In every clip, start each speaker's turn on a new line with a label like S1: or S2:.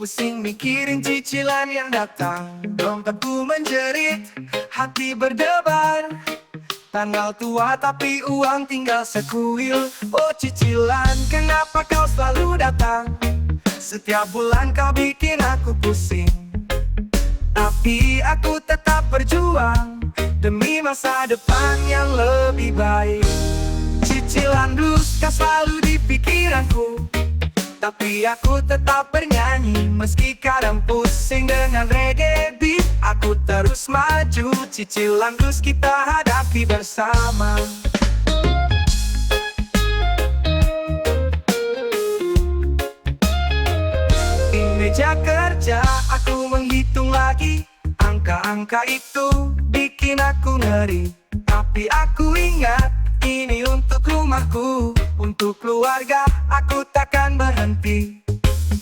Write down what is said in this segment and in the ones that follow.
S1: Pusing mikirin cicilan yang datang, dompetku menjerit, hati berdebar. Tanggal tua tapi uang tinggal sekuil. Oh cicilan, kenapa kau selalu datang? Setiap bulan kau bikin aku pusing. Tapi aku tetap berjuang demi masa depan yang lebih baik. Cicilan dus kau selalu di pikiranku, tapi aku tetap bernyanyi meski kadang pusing dengan reggae beat. Aku terus maju, cicilan dus kita hadapi bersama. Di meja kerja aku menghitung lagi, angka-angka itu bikin aku ngeri. Tapi aku ingat, ini untuk rumahku, untuk keluarga, aku takkan berhenti.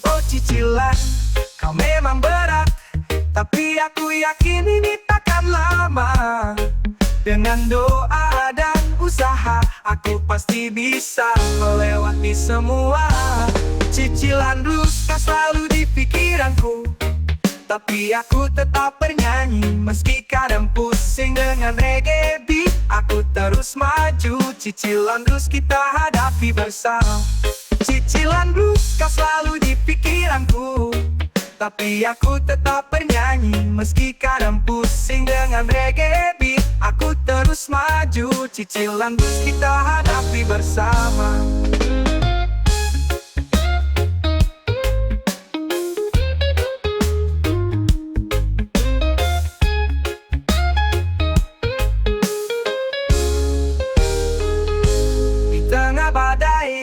S1: Oh cicilan, kau memang berat, tapi aku yakin ini takkan lama. Dengan doa dan usaha, aku pasti bisa melewati semua. Cicilan dus kau selalu di pikiranku, tapi aku tetap bernyanyi meski kadang pusing dengan reggae beat. Aku terus maju, cicilan dus kita hadapi bersama. Cicilan dus kau selalu di pikiranku, tapi aku tetap bernyanyi meski kadang pusing dengan reggae beat. Aku terus maju, cicilan dus kita hadapi bersama.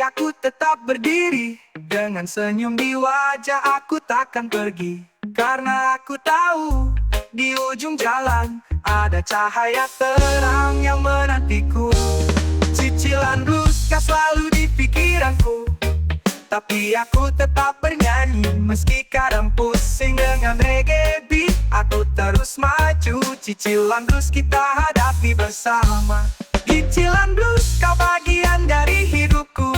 S1: Aku tetap berdiri, dengan senyum di wajah aku takkan pergi. Karena aku tahu, di ujung jalan ada cahaya terang yang menantiku. Cicilan dus kau selalu di pikiranku, tapi aku tetap bernyanyi meski kadang pusing dengan reggae beat. Aku terus maju, cicilan dus kita hadapi bersama. Cicilan dus kau bagian dari hidupku,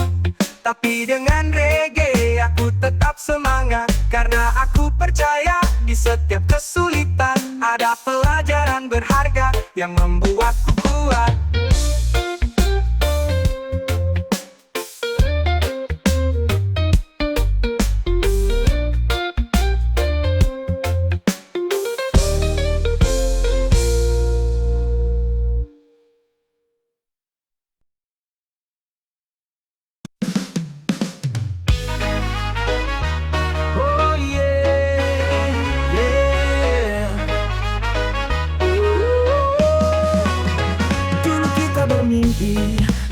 S1: tapi dengan reggae aku tetap semangat. Karena aku percaya di setiap kesulitan ada pelajaran berharga yang membuatku kuat.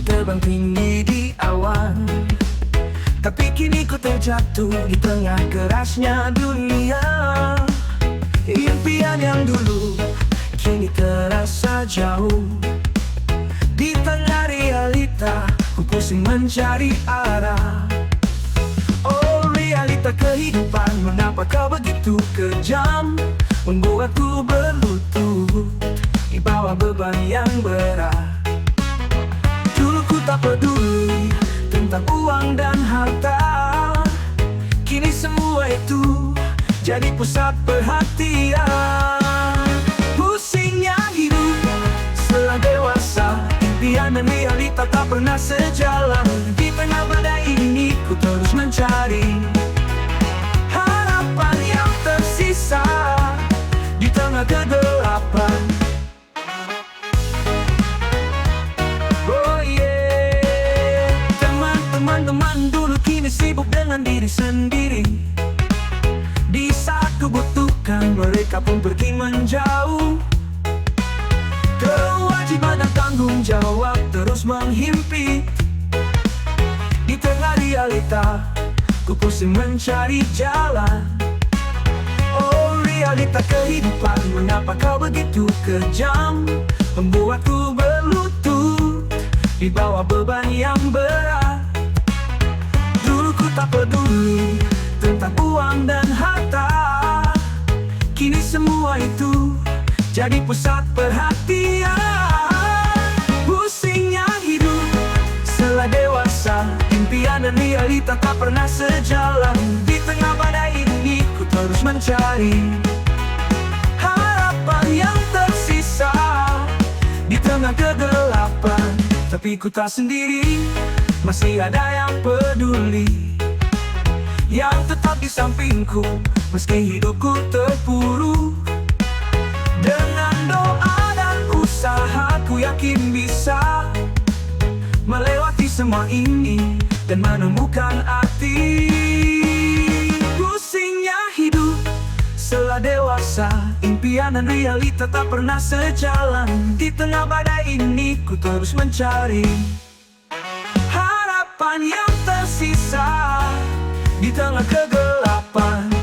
S1: Terbang tinggi di awan, tapi kini ku terjatuh di tengah kerasnya dunia. Impian yang dulu kini terasa jauh. Di tengah realita ku pusing mencari arah. Oh realita kehidupan, mengapa kau begitu kejam, membuatku berlutut di bawah beban yang berat. Dulu ku tak peduli tentang uang dan harta, kini semua itu jadi pusat perhatian. Pusingnya hidup setelah dewasa, impian dan realita tak pernah sejalan. Di tengah badai ini ku terus mencari harapan yang tersisa di tengah kegelapan. Teman-teman dulu kini sibuk dengan diri sendiri. Di saat kubutuhkan mereka pun pergi menjauh. Kewajiban dan tanggung jawab terus menghimpit. Di tengah realita ku pusing mencari jalan. Oh realita kehidupan, mengapa kau begitu kejam, membuatku berlutut di bawah beban yang berat. Ku tak peduli tentang uang dan harta, kini semua itu jadi pusat perhatian. Pusingnya hidup setelah dewasa, impian dan realita tak pernah sejalan. Di tengah badai ini ku terus mencari harapan yang tersisa di tengah kegelapan. Tapi ku tak sendiri, masih ada yang peduli, yang tetap di sampingku meski hidupku terpuruk. Dengan doa dan usaha ku yakin bisa melewati semua ini dan menemukan arti. Pusingnya hidup setelah dewasa, impian dan realita tak pernah sejalan. Di tengah badai ini ku terus mencari harapan yang tersisa di tengah kegelapan.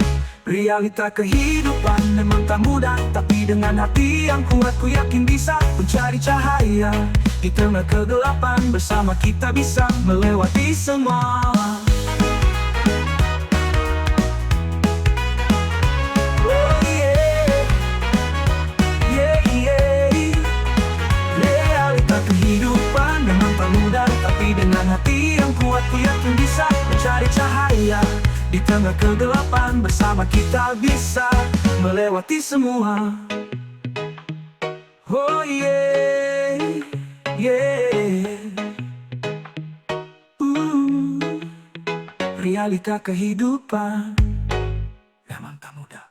S1: Realita kehidupan memang tak mudah, tapi dengan hati yang kuat ku yakin bisa mencari cahaya. Di tengah kegelapan bersama kita bisa melewati semua. Oh yeah, yeah, yeah. Realita kehidupan memang tak mudah, tapi dengan hati yang kuat ku yakin bisa mencari cahaya. Di tengah kegelapan bersama kita bisa melewati semua. Oh yeah, yeah. Realita kehidupan memang tak mudah,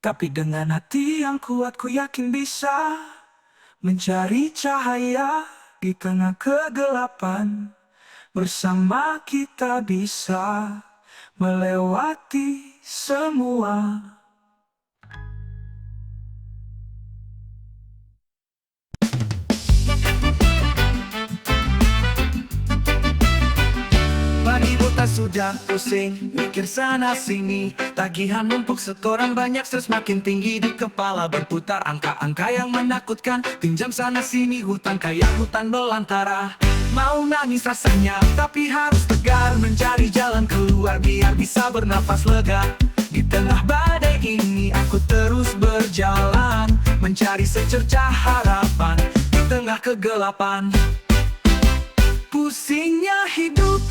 S1: tapi dengan hati yang kuat ku yakin bisa mencari cahaya. Di tengah kegelapan bersama kita bisa melewati semua. Bagi buta sudah pusing, mikir sana sini, tagihan numpuk setoran banyak, stres makin tinggi di kepala berputar. Angka-angka yang menakutkan, pinjam sana sini, hutang kayak hutan belantara. Mau nangis rasanya, tapi harus tegar mencari jalan keluar biar bisa bernafas lega. Di tengah badai ini aku terus berjalan, mencari secercah harapan di tengah kegelapan. Pusingnya hidup,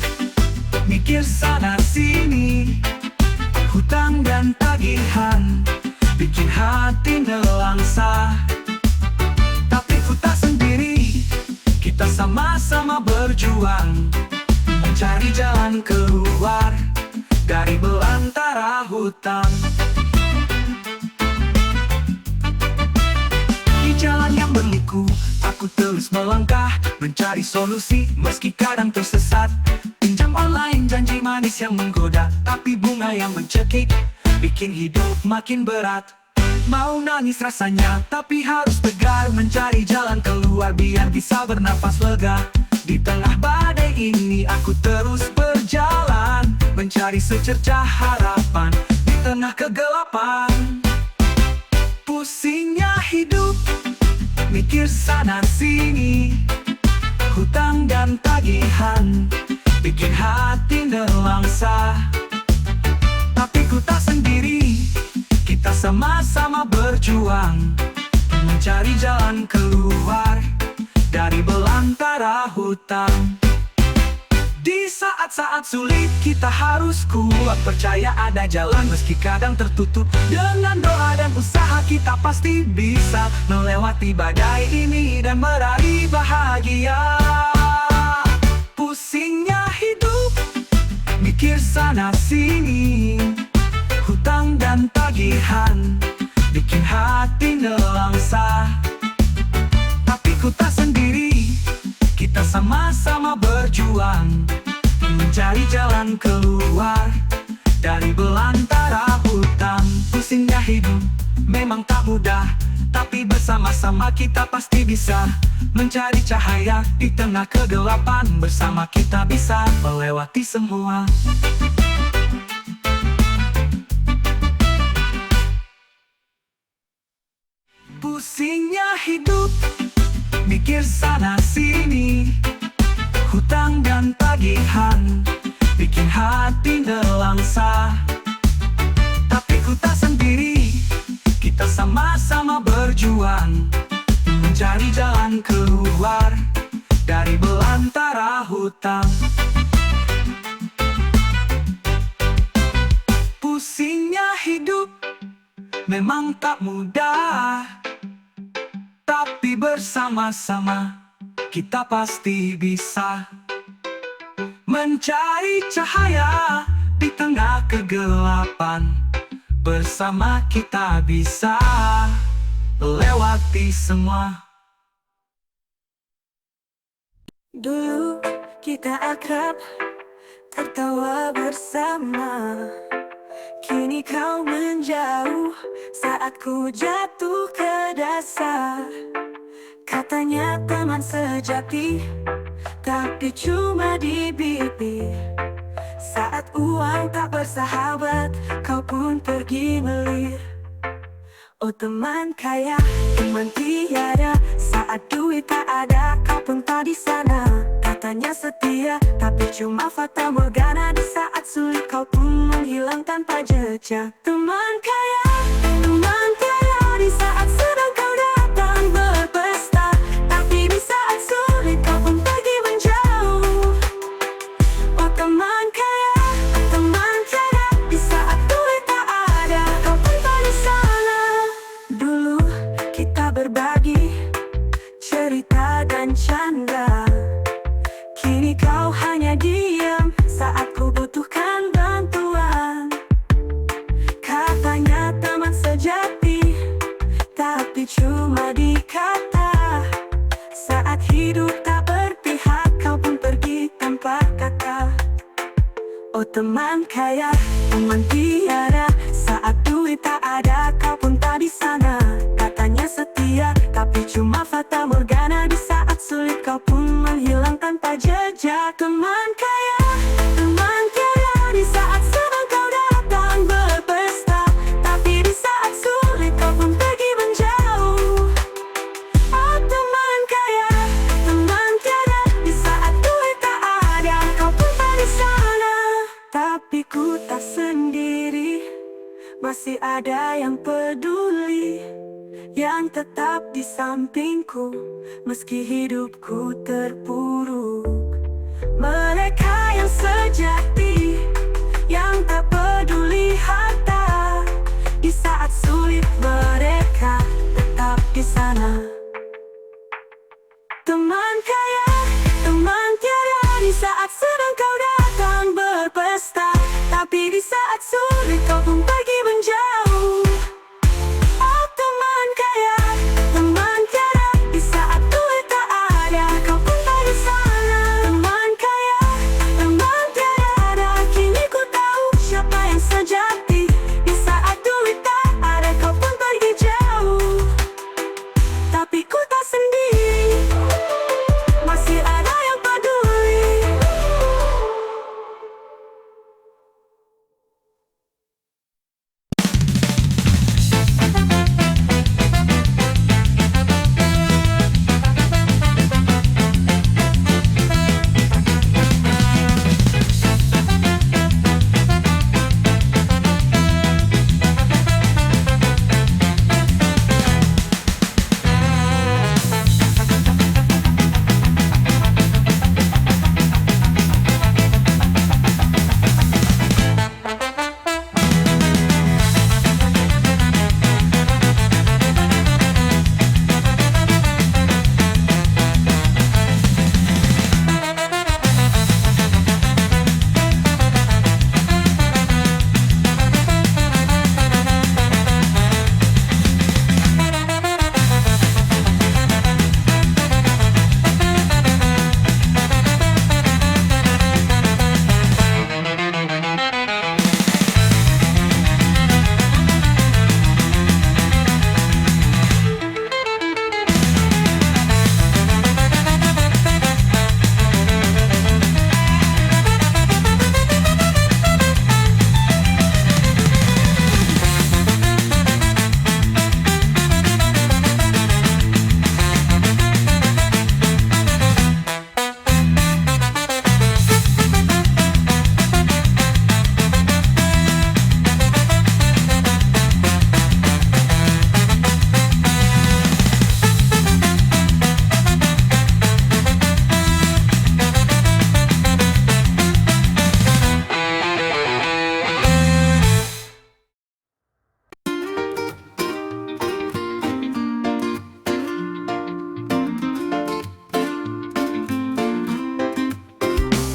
S1: mikir sana sini, hutang dan tagihan bikin hati nelangsa. Tapi ku tak sendiri, kita sama-sama berjuang mencari jalan keluar dari belantara hutang. Di jalan yang berliku, aku terus melangkah mencari solusi meski kadang tersesat. Pinjam online, janji manis yang menggoda, tapi bunga yang mencekik bikin hidup makin berat. Mau nangis rasanya, tapi harus tegar mencari jalan keluar biar bisa bernafas lega. Di tengah badai ini aku terus berjalan mencari secercah harapan di tengah kegelapan. Pusingnya hidup, mikir sana sini, hutang dan tagihan bikin hati nelangsa. Tapi ku tak sendiri, kita sama-sama berjuang mencari jalan keluar dari belantara hutang. Di saat-saat sulit kita harus kuat, percaya ada jalan meski kadang tertutup. Dengan doa dan usaha kita pasti bisa melewati badai ini dan meraih bahagia. Pusingnya hidup, mikir sana sini, hutang dan tagihan bikin hati nelangsa. Tapi ku tak sendiri, kita sama-sama berjuang mencari jalan keluar dari belantara hutang. Pusingnya hidup memang tak mudah, tapi bersama-sama kita pasti bisa mencari cahaya. Di tengah kegelapan bersama kita bisa melewati semua. Pusingnya hidup, mikir sana sini, hutang dan tagihan bikin hati nelangsa. Tapi ku tak sendiri, kita sama-sama berjuang mencari jalan keluar dari belantara hutang. Pusingnya hidup, memang tak mudah, tapi bersama-sama kita pasti bisa mencari cahaya di tengah kegelapan. Bersama kita bisa lewati semua.
S2: Dulu kita akrab, tertawa bersama. Kini kau menjauh saat ku jatuh ke dasar. Katanya teman sejati, tapi cuma di bibir. Saat uang tak bersahabat, kau pun pergi melir. Oh teman kaya, teman tiada. Saat duit tak ada, kau pun tak di sana. Katanya setia, tapi cuma fata morgana. Di saat sulit, kau pun menghilang tanpa jejak. Teman kaya, teman tiada. Di saat sedang kau datang berpesta, tapi di saat sulit, kau pun pergi menjauh. Oh teman kaya, teman tiada. Di saat duit tak ada, kau pun tak di sana. Dulu kita berbagi cerita dan canda. Kini kau hanya diam saat ku butuhkan bantuan. Katanya teman sejati, tapi cuma di kata. Saat hidup tak berpihak, kau pun pergi tanpa kata. Oh teman kaya, teman tiada. Saat duit tak ada, kau pun tak di sana. Katanya setia, tapi cuma fata morgana. Di saat sulit, kau pun menghilang tanpa jejak. Teman kaya, teman tiada. Di saat sedang kau datang berpesta, tapi di saat sulit, kau pun pergi menjauh. Oh teman kaya, teman tiada. Di saat duit tak ada, kau pun tak di sana. Tapi ku tak sendiri, masih ada yang peduli, yang tetap di sampingku meski hidupku terpuruk. Mereka yang sejati, yang tak peduli harta. Di saat sulit mereka tetap di sana. Teman kaya, teman tiada. Di saat sedang kau datang berpesta, tapi di saat sulit, kau pun pergi menjauh. Oh teman kaya, teman tiada. Di saat duit tak ada, kau pun tak di sana. Teman kaya, teman tiada. Kini ku tahu siapa yang sejati. Di saat duit tak ada, kau pun pergi jauh. Tapi ku tak sendiri, masih ada yang peduli.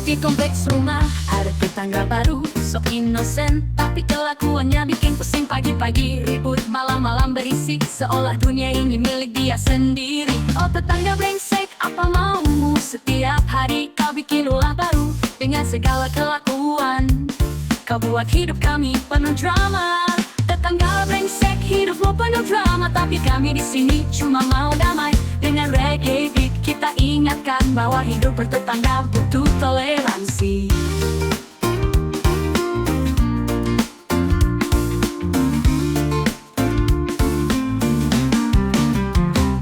S3: Di kompleks rumah ada tetangga baru, sok inosen tapi kelakuannya bikin pusing. Pagi-pagi ribut, malam-malam berisik, seolah dunia ini milik dia sendiri. Oh tetangga brengsek, apa maumu? Setiap hari kau bikin ulah baru dengan segala kelakuan. Kau buat hidup kami penuh drama. Tetangga brengsek, hidupmu penuh drama, tapi kami di sini cuma mau damai. Dengan reggae beat kita ingatkan bahwa hidup bertetangga butuh toleransi.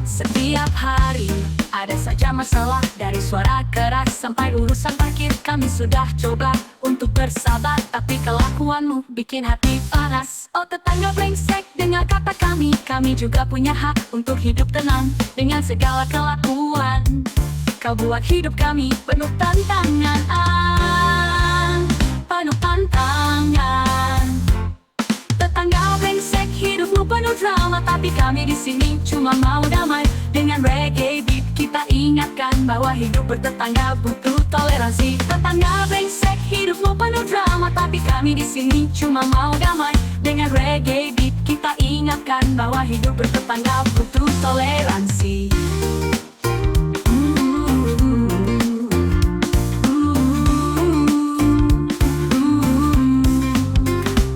S3: Setiap hari ada saja masalah, dari suara keras sampai urusan parkir. Kami sudah coba untuk bersabar, tapi kelakuanmu bikin hati panas. Oh tetangga brengsek, dengar kata kami juga punya hak untuk hidup tenang. Dengan segala kelakuan, kau buat hidup kami penuh tantangan. Penuh tantangan. Tetangga brengsek, hidupmu penuh drama, tapi kami di sini cuma mau damai. Dengan reggae beat kita ingatkan bahwa hidup bertetangga butuh toleransi. Tetangga brengsek, hidupmu penuh drama, tapi kami di sini cuma mau damai. Dengan reggae beat kita ingatkan bahwa hidup bertetangga butuh toleransi.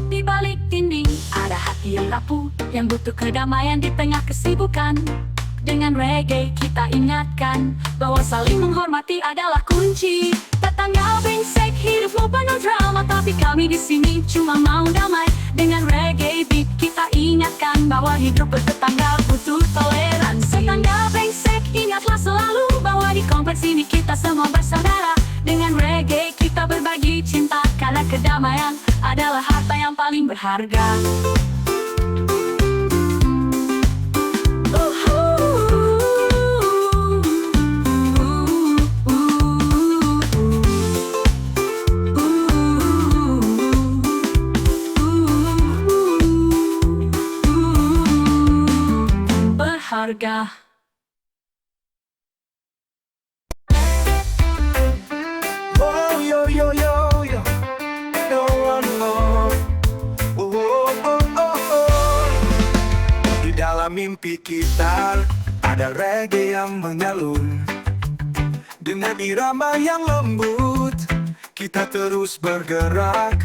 S3: Di balik dinding ada hati yang rapuh, yang butuh kedamaian di tengah kesibukan. Dengan reggae kita ingatkan bahwa saling menghormati adalah kunci. Tetangga brengsek, hidupmu penuh drama, tapi kami di sini cuma mau damai. Dengan reggae beat kita ingatkan bahwa hidup bertetangga butuh toleransi. Tetangga brengsek, ingatlah selalu bahwa di kompleks ini kita semua bersaudara. Dengan reggae kita berbagi cinta, karena kedamaian adalah harta yang paling berharga. Berharga.
S1: Oh yo yo yo yo, no one more. Oh oh oh oh oh. Di dalam mimpi kita ada reggae yang mengalun. Dengan irama yang lembut kita terus bergerak.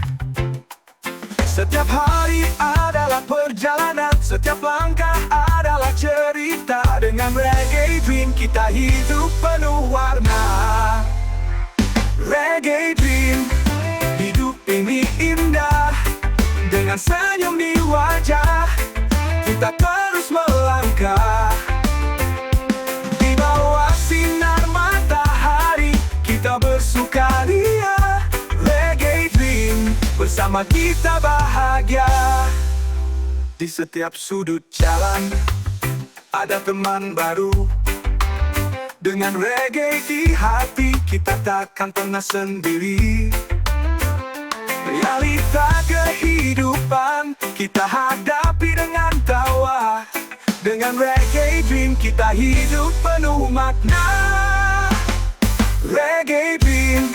S1: Setiap hari adalah perjalanan, setiap langkah adalah cerita. Dengan reggae dream kita hidup penuh warna. Reggae dream, hidup ini indah. Dengan senyum di wajah kita terus melangkah. Di bawah sinar matahari kita bersukaria. Reggae dream, bersama kita bahagia. Di setiap sudut jalan ada teman baru. Dengan reggae di hati kita takkan pernah sendiri. Realita kehidupan kita hadapi dengan tawa. Dengan reggae dream kita hidup penuh makna. Reggae dream,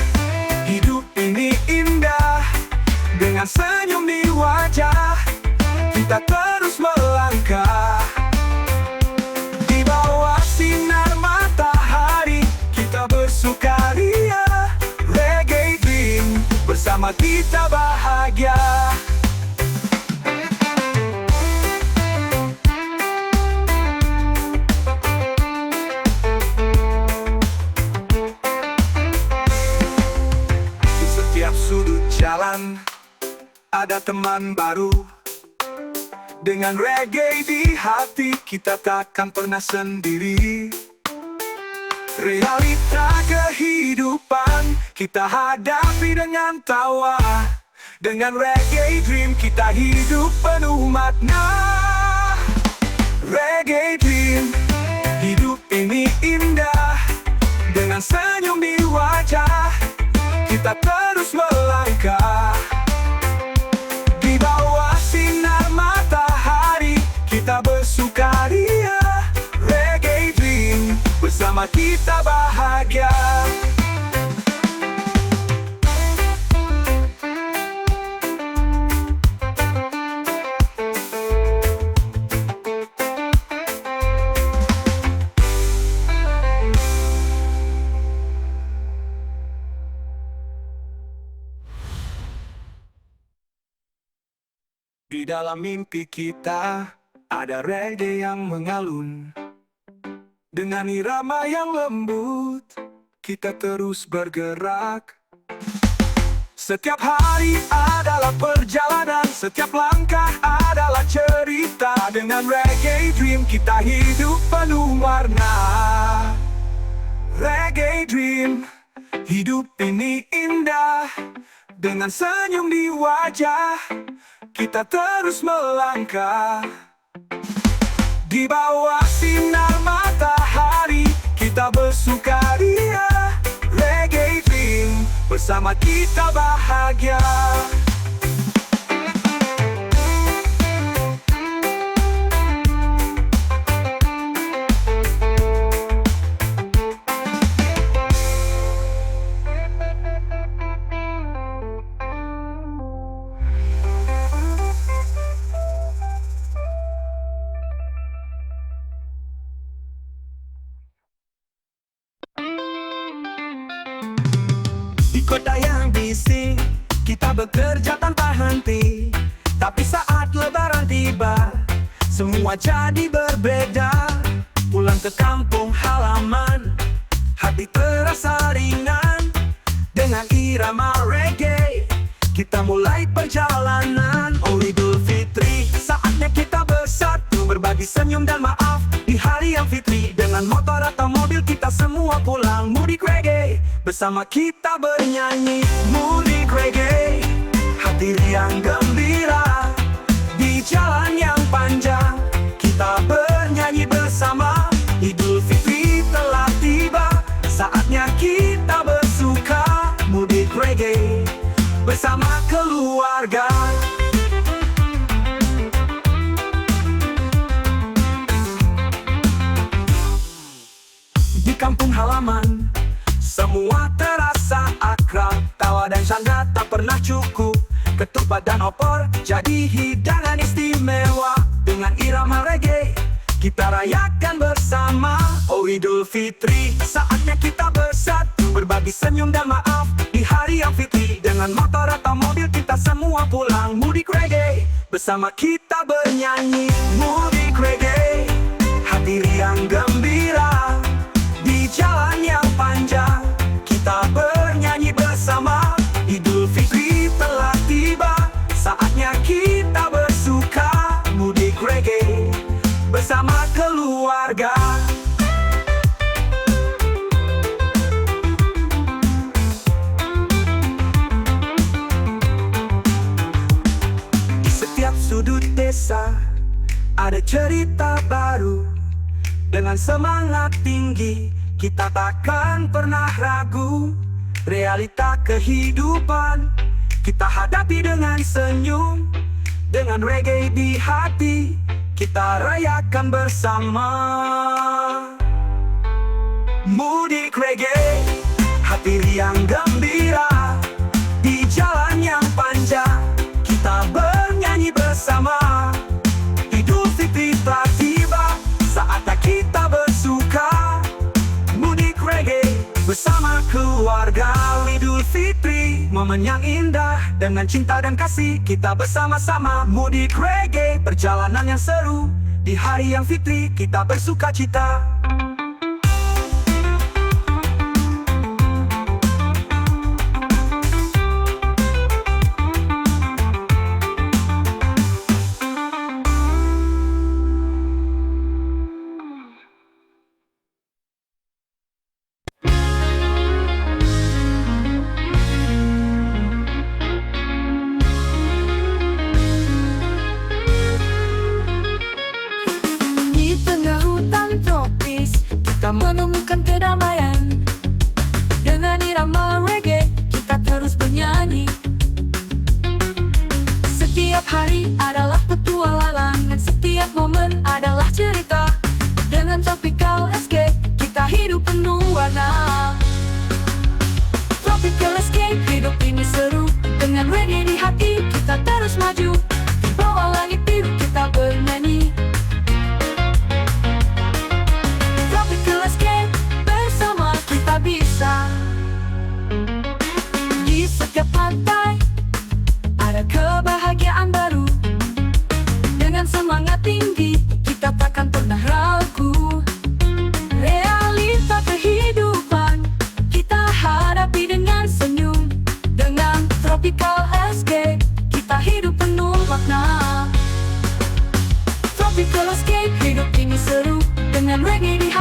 S1: hidup ini indah. Dengan senyum di wajah kita terus melangkah. Di bawah sinar matahari kita bersukaria. Reggae dream, bersama kita bahagia. Di setiap sudut jalan ada teman baru. Dengan reggae di hati kita takkan pernah sendiri. Realita kehidupan kita hadapi dengan tawa. Dengan reggae dream kita hidup penuh makna. Reggae dream, hidup ini indah. Dengan senyum di wajah kita terus melangkah. Di bawah sinar matahari kita bersukaria. Reggae dream, bersama kita bahagia. dalam mimpi kita ada reggae yang mengalun. Dengan irama yang lembut, kita terus bergerak. Setiap hari adalah perjalanan, setiap langkah adalah cerita. Dengan Reggae Dream kita hidup penuh warna. Reggae Dream, hidup ini indah. Dengan senyum di wajah, kita terus melangkah. Di bawah sinar matahari, kita bersukaria. Reggae Dream, bersama kita bahagia. Di kota yang bising, kita bekerja tanpa henti. Tapi saat lebaran tiba, semua jadi berbeda. Pulang ke kampung halaman, hati terasa ringan. Dengan irama reggae, kita mulai perjalanan. Oh Idul Fitri, saatnya kita bersatu, berbagi senyum dan maaf di hari yang fitri. Dengan motor atau mobil kita semua pulang mudik reggae. Bersama kita bernyanyi mudik reggae, hati riang gembira. Di jalan yang panjang, kita bernyanyi bersama. Idul Fitri telah tiba, saatnya kita bersuka. Mudik reggae bersama keluarga. Di kampung halaman, semua terasa akrab. Tawa dan canda tak pernah cukup. Ketupat dan opor jadi hidangan istimewa. Dengan irama reggae, kita rayakan bersama. Oh Idul Fitri, saatnya kita bersatu, berbagi senyum dan maaf di hari yang fitri. Dengan motor atau mobil kita semua pulang mudik reggae. Bersama kita bernyanyi mudik reggae, hati riang gembira. Di jalan yang panjang, kita bernyanyi bersama. Idul Fitri telah tiba, saatnya kita bersuka. Mudik reggae bersama keluarga. Di setiap sudut desa ada cerita baru. Dengan semangat tinggi, kita takkan pernah ragu. Realita kehidupan kita hadapi dengan senyum. Dengan reggae di hati, kita rayakan bersama. Mudik reggae, hati riang gembira. Di jalan yang panjang, kita bernyanyi bersama. Idul Fitri telah tiba, saatnya kita bersuka. Mudik reggae bersama keluarga. Idul Fitri, momen yang indah. Dengan cinta dan kasih kita bersama-sama. Mudik reggae, perjalanan yang seru. Di hari yang fitri kita bersuka cita.
S2: Di tengah hutan tropis,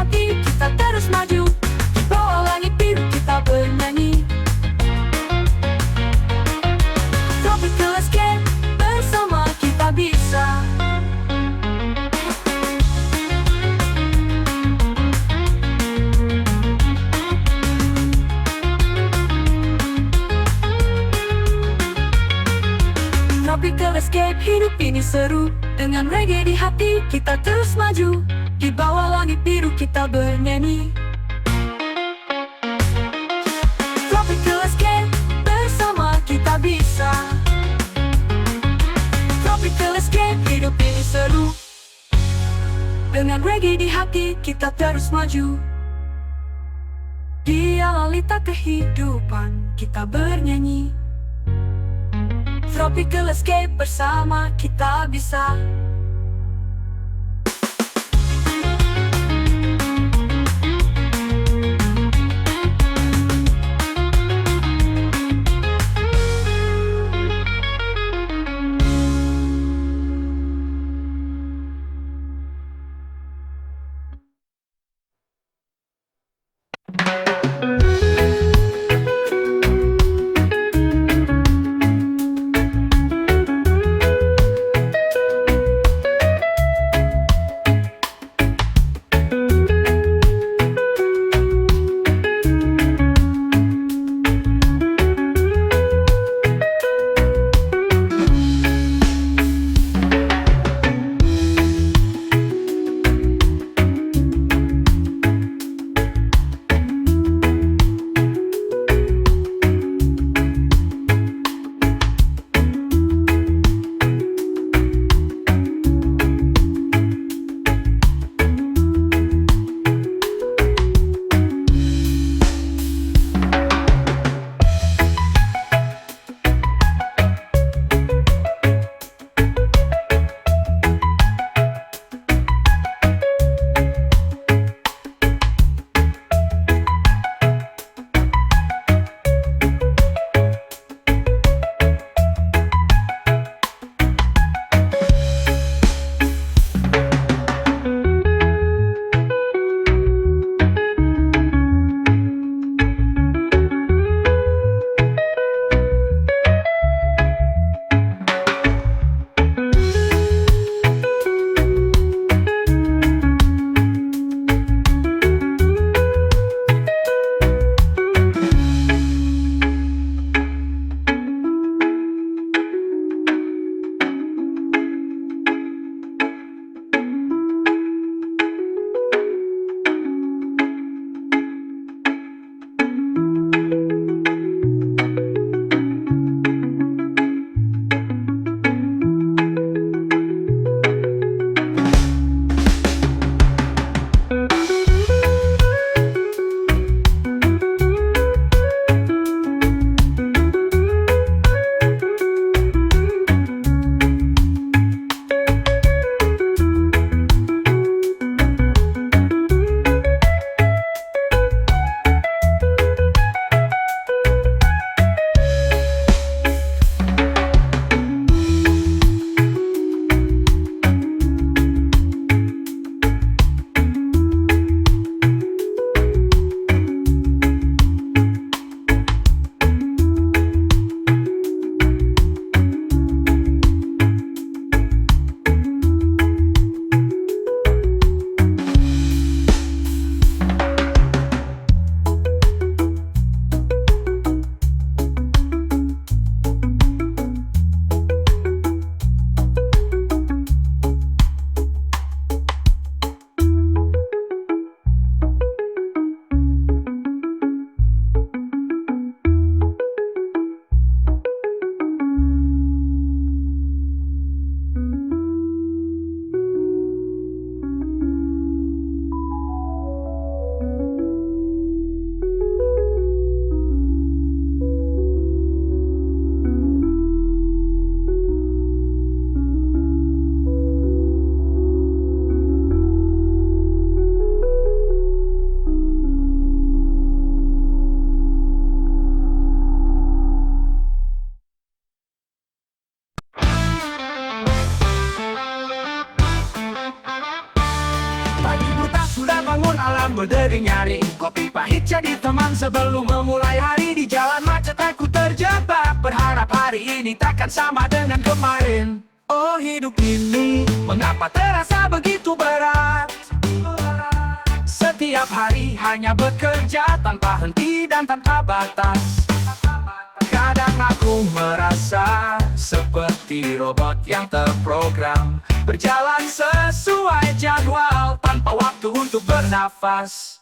S3: hati kita terus maju. Di bawah langit biru kita bernyanyi. Tropical Escape, bersama kita bisa. Tropical Escape, hidup ini seru. Dengan reggae di hati kita terus maju. Di bawah langit biru kita bernyanyi. Tropical Escape, bersama kita bisa. Tropical Escape, hidup ini seru. Dengan reggae di hati kita terus maju. Di realita kehidupan kita bernyanyi. Tropical Escape, bersama kita bisa.
S1: malam berdering nyari kopi pahit jadi teman sebelum memulai hari. Di jalan macet aku terjebak, berharap hari ini takkan sama dengan kemarin. Oh hidup ini, mengapa terasa begitu berat? Setiap hari hanya bekerja tanpa henti dan tanpa batas. Kadang aku merasa seperti robot yang terprogram, berjalan sesuai jadwal tanpa waktu untuk bernafas.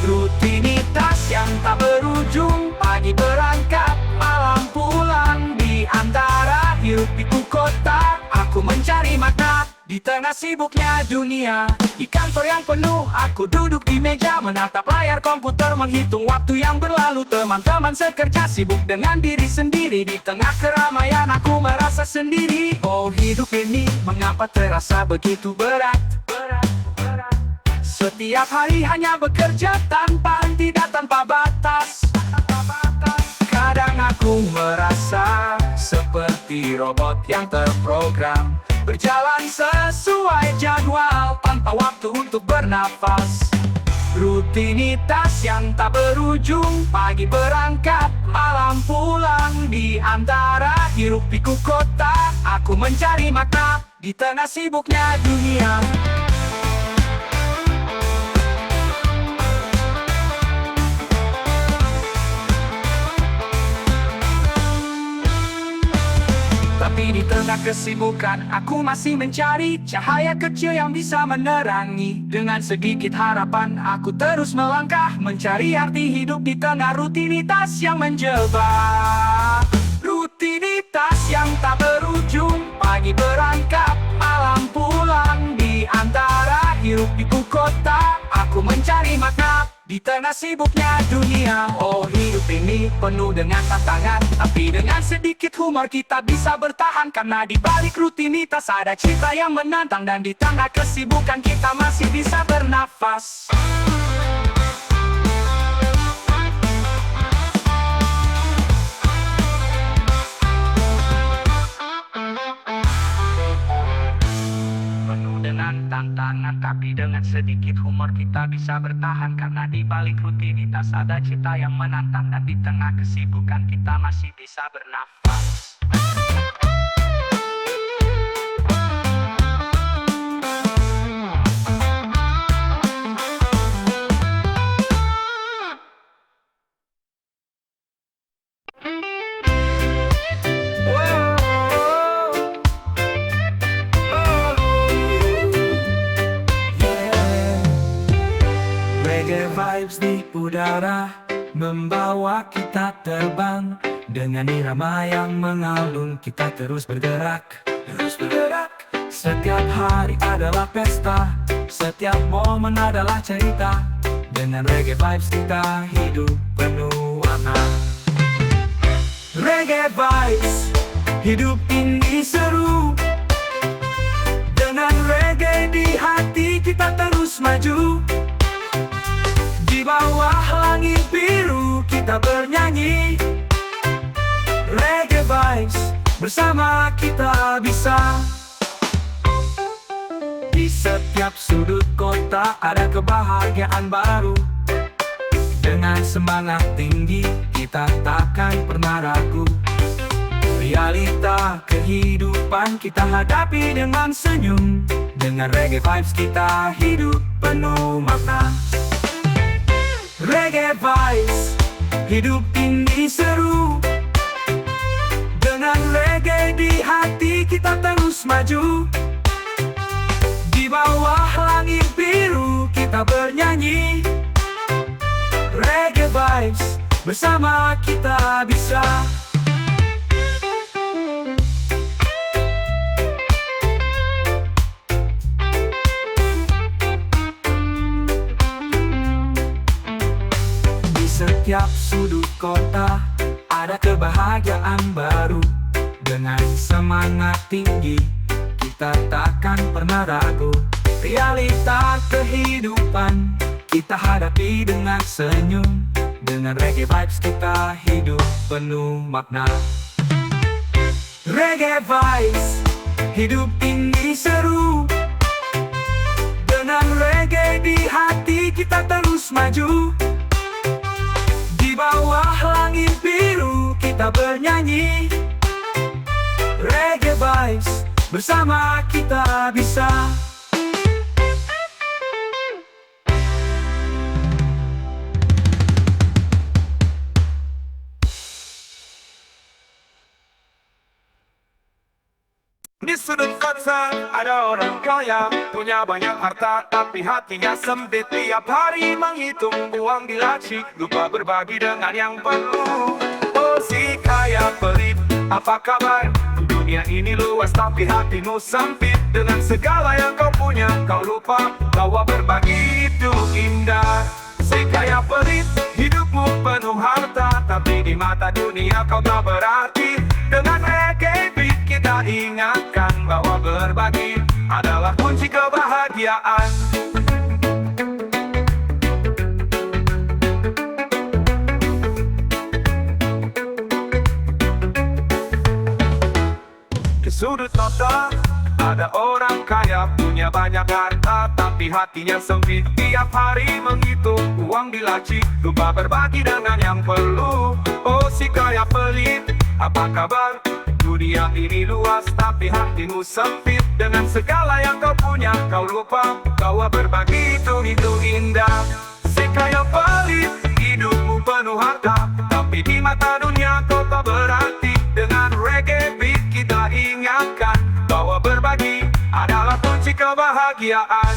S1: Rutinitas yang tak berujung, pagi berangkat, malam pulang. Di antara hidup pikul kota, aku mencari makna. Di tengah sibuknya dunia, di kantor yang penuh, aku duduk di meja menatap layar komputer, menghitung waktu yang berlalu. Teman-teman sekerja sibuk dengan diri sendiri. Di tengah keramaian aku merasa sendiri. Oh hidup ini, mengapa terasa begitu berat? Setiap hari hanya bekerja tanpa henti dan tanpa batas. Kadang aku merasa seperti robot yang terprogram, berjalan sesuai jadwal tanpa waktu untuk bernafas. Rutinitas yang tak berujung, pagi berangkat, malam pulang. Di antara hiruk pikuk kota, aku mencari makna di tengah sibuknya dunia. Tapi di tengah kesibukan, aku masih mencari cahaya kecil yang bisa menerangi. Dengan sedikit harapan, aku terus melangkah, mencari arti hidup di tengah rutinitas yang menjebak. Rutinitas yang tak berujung, pagi berangkat, malam pulang. Di antara hidup pikul kota, aku mencari makna di tengah sibuknya dunia. Oh hidup ini penuh dengan tantangan, tapi dengan sedikit humor kita bisa bertahan. Karena di balik rutinitas ada cerita yang menantang, dan di tengah kesibukan kita masih bisa bernafas. Dengan tantangan, tapi dengan sedikit humor kita bisa bertahan. Karena di balik rutinitas ada cerita yang menantang, dan di tengah kesibukan kita masih bisa bernafas. Reggae vibes di udara membawa kita terbang. Dengan irama yang mengalun kita terus bergerak. Setiap hari adalah pesta, setiap momen adalah cerita. Dengan reggae vibes kita hidup penuh warna. Reggae vibes, hidup ini seru. Dengan reggae di hati kita terus maju. Di bawah langit biru kita bernyanyi. Reggae vibes, bersama kita bisa. Di setiap sudut kota ada kebahagiaan baru. Dengan semangat tinggi kita takkan pernah ragu. Realita kehidupan kita hadapi dengan senyum. Dengan reggae vibes kita hidup penuh makna. Reggae vibes, hidup ini seru. Dengan reggae di hati kita terus maju. Di bawah langit biru kita bernyanyi. Reggae vibes, bersama kita bisa. Setiap sudut kota ada kebahagiaan baru. Dengan semangat tinggi kita takkan pernah ragu. Realita kehidupan kita hadapi dengan senyum. Dengan reggae vibes kita hidup penuh makna. Reggae vibes, hidup ini seru. Dengan reggae di hati kita terus maju. Di bawah langit biru kita bernyanyi. Reggae vibes, bersama kita bisa. Di sudut kota ada orang kaya, punya banyak harta tapi hatinya sempit. Tiap hari menghitung uang di laci, lupa berbagi dengan yang perlu. Oh si kaya pelit, apa kabar? Dunia ini luas tapi hatimu sempit. Dengan segala yang kau punya kau lupa bahwa berbagi itu indah. Si kaya pelit, hidupmu penuh harta tapi di mata dunia kau tak berarti. Dengan reggae beat kita ingatkan bahwa berbagi adalah kunci kebahagiaan. Di sudut kota ada orang kaya, punya banyak harta tapi hatinya sempit. Tiap hari menghitung uang di laci, lupa berbagi dengan yang perlu. Oh si kaya pelit, apa kabar? Dunia ini luas tapi hatimu sempit. Dengan segala yang kau punya kau lupa bahwa berbagi itu indah. Si kaya pelit, hidupmu penuh harta tapi di mata dunia kau tak berarti. Dengan reggae beat kita ingatkan bahwa berbagi adalah kunci kebahagiaan.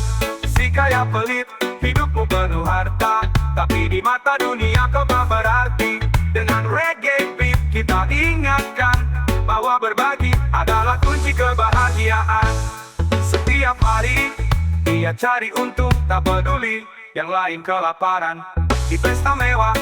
S1: Si kaya pelit, hidupmu penuh harta tapi di mata dunia kau tak berarti. Dengan reggae beat kita ingatkan bahwa berbagi adalah kunci kebahagiaan. Setiap hari dia cari untung, tak peduli yang lain kelaparan. Di pesta mewah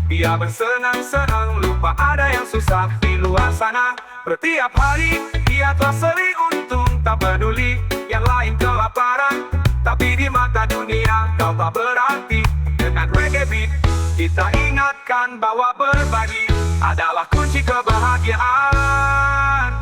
S1: dia bersenang-senang, lupa ada yang susah di luar sana. Setiap hari dia telah seli untung, tak peduli yang lain kelaparan. Tapi di mata dunia kau tak berarti. Dengan reggae beat kita ingatkan bahwa berbagi adalah kunci kebahagiaan.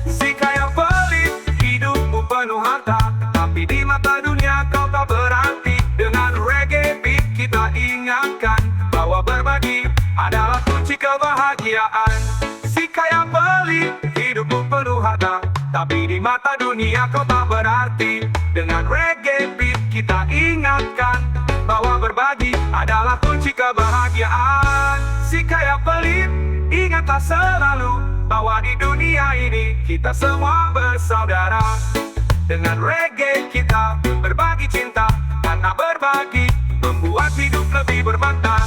S1: Si kaya pelit, hidupmu penuh harta tapi di mata dunia kau tak berarti. Dengan reggae beat kita ingatkan bahwa berbagi adalah kunci kebahagiaan. Si kaya pelit, hidupmu penuh harta tapi di mata dunia kau tak berarti. Dengan reggae beat kita ingatkan bahwa berbagi adalah kunci kebahagiaan. Si kaya pelit, ingatlah selalu bahwa di dunia ini kita semua bersaudara. Dengan reggae kita berbagi cinta, karena berbagi membuat hidup lebih bermakna.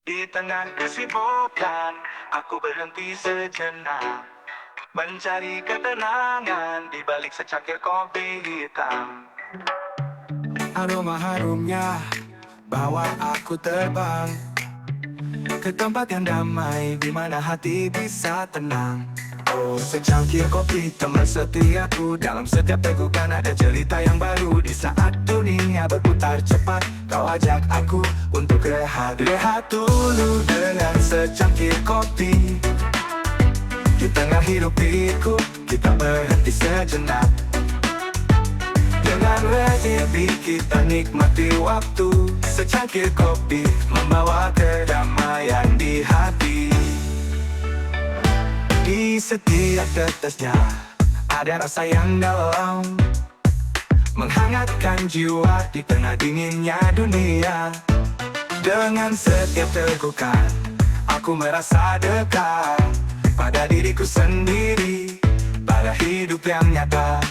S1: Di tengah kesibukan, aku berhenti sejenak, mencari ketenangan di balik secangkir kopi hitam. Aroma harumnya bawa aku terbang ke tempat yang damai, di mana hati bisa tenang. Oh, secangkir kopi teman setiaku, dalam setiap tegukan ada cerita yang baru. Di saat dunia berputar cepat, kau ajak aku untuk rehat. Rehat dulu dengan secangkir kopi. Di tengah hiruk pikuk, kita berhenti sejenak. Dengan reggae beat kita nikmati waktu. Secangkir kopi membawa kedamaian di hati. Di setiap tetesnya ada rasa yang dalam, menghangatkan jiwa di tengah dinginnya dunia. Dengan setiap tegukan, aku merasa dekat. pada diriku sendiri, pada hidup yang nyata.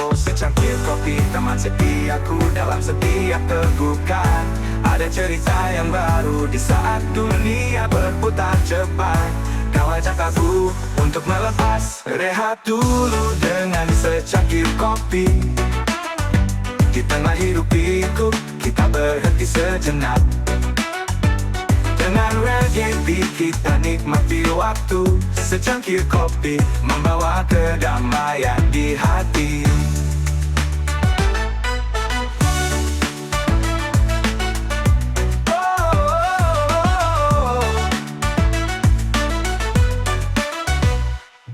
S1: Oh, secangkir kopi teman setiaku dalam setiap tegukan. Ada cerita yang baru di saat dunia berputar cepat. Kau ajak aku untuk melepas, rehat dulu dengan secangkir kopi. Di tengah hidup pikuk, kita berhenti sejenak. Dengan reggae beat kita nikmati waktu. Secangkir kopi membawa kedamaian di hati.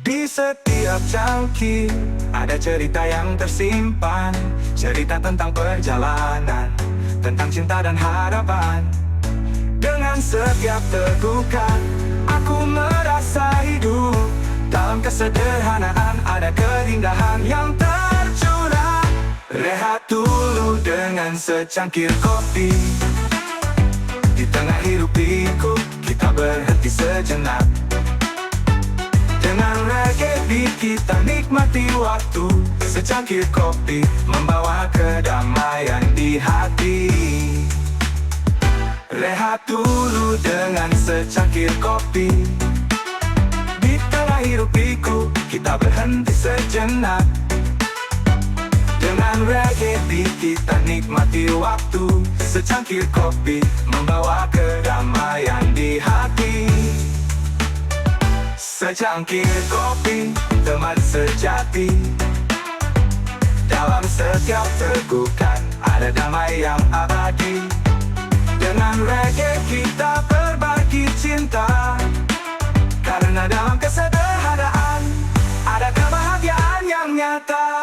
S1: Di setiap cangkir ada cerita yang tersimpan. Cerita tentang perjalanan, tentang cinta dan harapan. Dengan setiap tegukan, aku merasa hidup. Dalam kesederhanaan ada keindahan yang tercurah. Rehat dulu dengan secangkir kopi. Di tengah hirup pikuk, kita berhenti sejenak. Dengan reggae beat kita nikmati waktu. Secangkir kopi membawa kedamaian di hati. Rehat dulu dengan secangkir kopi. Di tengah hirup pikuk, kita berhenti sejenak. Dengan reggae beat kita nikmati waktu. Secangkir kopi membawa kedamaian di hati. Secangkir kopi, teman sejati. Dalam setiap tegukan ada damai yang abadi. Dengan reggae kita berbagi cinta. Karena dalam kesederhanaan ada kebahagiaan yang nyata.